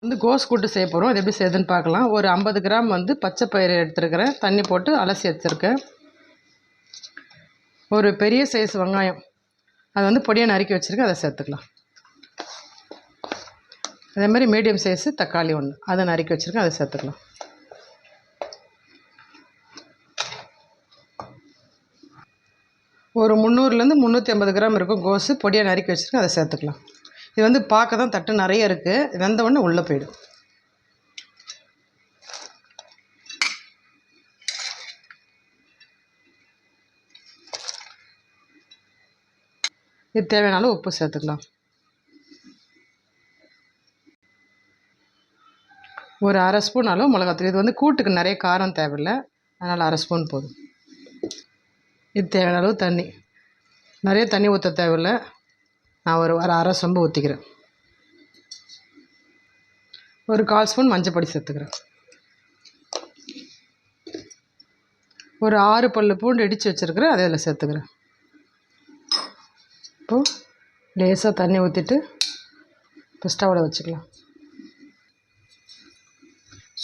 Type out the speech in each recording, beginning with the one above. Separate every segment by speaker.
Speaker 1: வந்து கோஸ் கூட்டு செய்ய போகிறோம். இது எப்படி செய்யுதுன்னு பார்க்கலாம். ஒரு 50 கிராம் வந்து பச்சை பயிறு எடுத்துருக்கிறேன். தண்ணி போட்டு அலசி வச்சுருக்கேன். ஒரு பெரிய சைஸ் வெங்காயம் அதை வந்து பொடியாக நறுக்கி வச்சுருக்கேன். அதை சேர்த்துக்கலாம். அதே மாதிரி மீடியம் சைஸு தக்காளி ஒன்று அதை நறுக்கி வச்சுருக்கேன். அதை சேர்த்துக்கலாம். ஒரு 300லேருந்து 350 கிராம் இருக்கும் கோஸு பொடியாக நறுக்கி வச்சுருக்கேன். அதை சேர்த்துக்கலாம். இது வந்து பார்க்க தான் தட்டு நிறைய இருக்குது. வெந்த உடனே உள்ளே போயிடும். இது தேவையான அளவு உப்பு சேர்த்துக்கலாம். ஒரு அரை ஸ்பூன் அளவு மிளகாத்தூள். இது வந்து கூட்டுக்கு நிறைய காரம் தேவையில்லை, அதனால் அரை ஸ்பூன் போதும். இது தேவையான அளவு தண்ணி. நிறைய தண்ணி ஊற்ற தேவையில்லை. நான் ஒரு அரை சொம்பு ஊற்றிக்கிறேன். ஒரு 1/4 ஸ்பூன் மஞ்சள் பொடி சேர்த்துக்கிறேன். ஒரு 6 பல்லு பூண்டு இடித்து வச்சுருக்கிறேன். அதை அதில் சேர்த்துக்கிறேன். இப்போது லேசாக தண்ணி ஊற்றிட்டு இப்போ ஸ்டவ்வில் வச்சுக்கலாம்.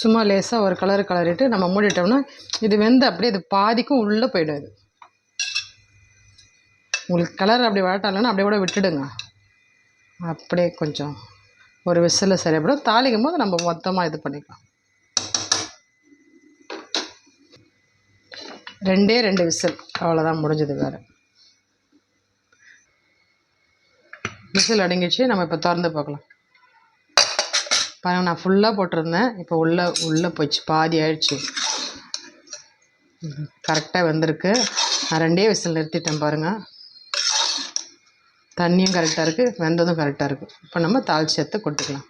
Speaker 1: சும்மா லேசாக ஒரு கலரிட்டு நம்ம மூடிட்டோம்னா இது வெந்து அப்படியே இது பாதிக்கும் உள்ளே போய்டும். இது உங்களுக்கு கலர் அப்படி வளட்டாலன்னா அப்படியே கூட விட்டுடுங்க. அப்படியே கொஞ்சம் ஒரு விசிலில் சரியாப்படும். தாளிக்கும் போது நம்ம மொத்தமாக இது பண்ணிக்கலாம். 2 விசில் அவ்வளோதான், முடிஞ்சது. வேறு விசில் அடங்கிடுச்சு. நம்ம இப்போ திறந்து பார்க்கலாம். பாருங்கள், நான் ஃபுல்லாக போட்டிருந்தேன். இப்போ உள்ளே போயிடுச்சு, பாதி ஆயிடுச்சு. கரெக்டாக வெந்திருக்கு. நான் 2 விசில் நிறுத்திட்டேன். பாருங்கள், தண்ணியும் கரெக்டாக இருக்குது, வெந்ததும் கரெக்டாக இருக்குது. இப்போ நம்ம தாளிச்சு சேர்த்து கொட்டிக்கலாம்.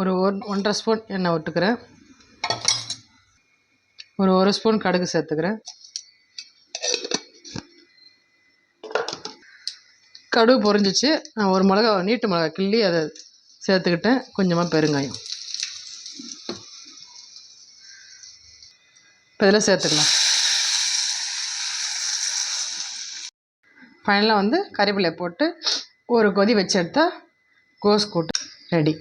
Speaker 1: ஒரு 1.5 ஸ்பூன் எண்ணெய் விட்டுக்கிறேன். ஒரு 1 ஸ்பூன் கடுகு சேர்த்துக்கிறேன். கடுகு பொரிஞ்சிச்சு. நான் ஒரு நீட்டு மிளகா கிள்ளி அதை சேர்த்துக்கிட்டேன். கொஞ்சமாக பெருங்காயம் இப்போ இதில் சேர்த்துக்கலாம். ஃபைனலாக வந்து கறிவேப்பிலை போட்டு ஒரு கொதி வச்சு எடுத்தால் கோஸ் கூட்டு ரெடி.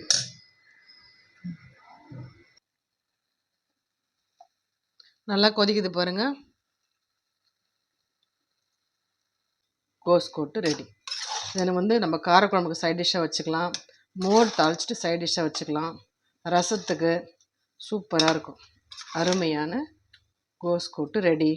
Speaker 1: நல்லா கொதிக்குது பாருங்கள். கோஸ் கூட்டு ரெடி. இதை வந்து நம்ம காரக்குழம்புக்கு சைட் டிஷ்ஷாக வச்சுக்கலாம். மோர் தாளிச்சிட்டு சைட் டிஷ்ஷாக வச்சுக்கலாம். ரசத்துக்கு சூப்பராக இருக்கும். அருமையான கோஸ் கூட்டு ரெடி.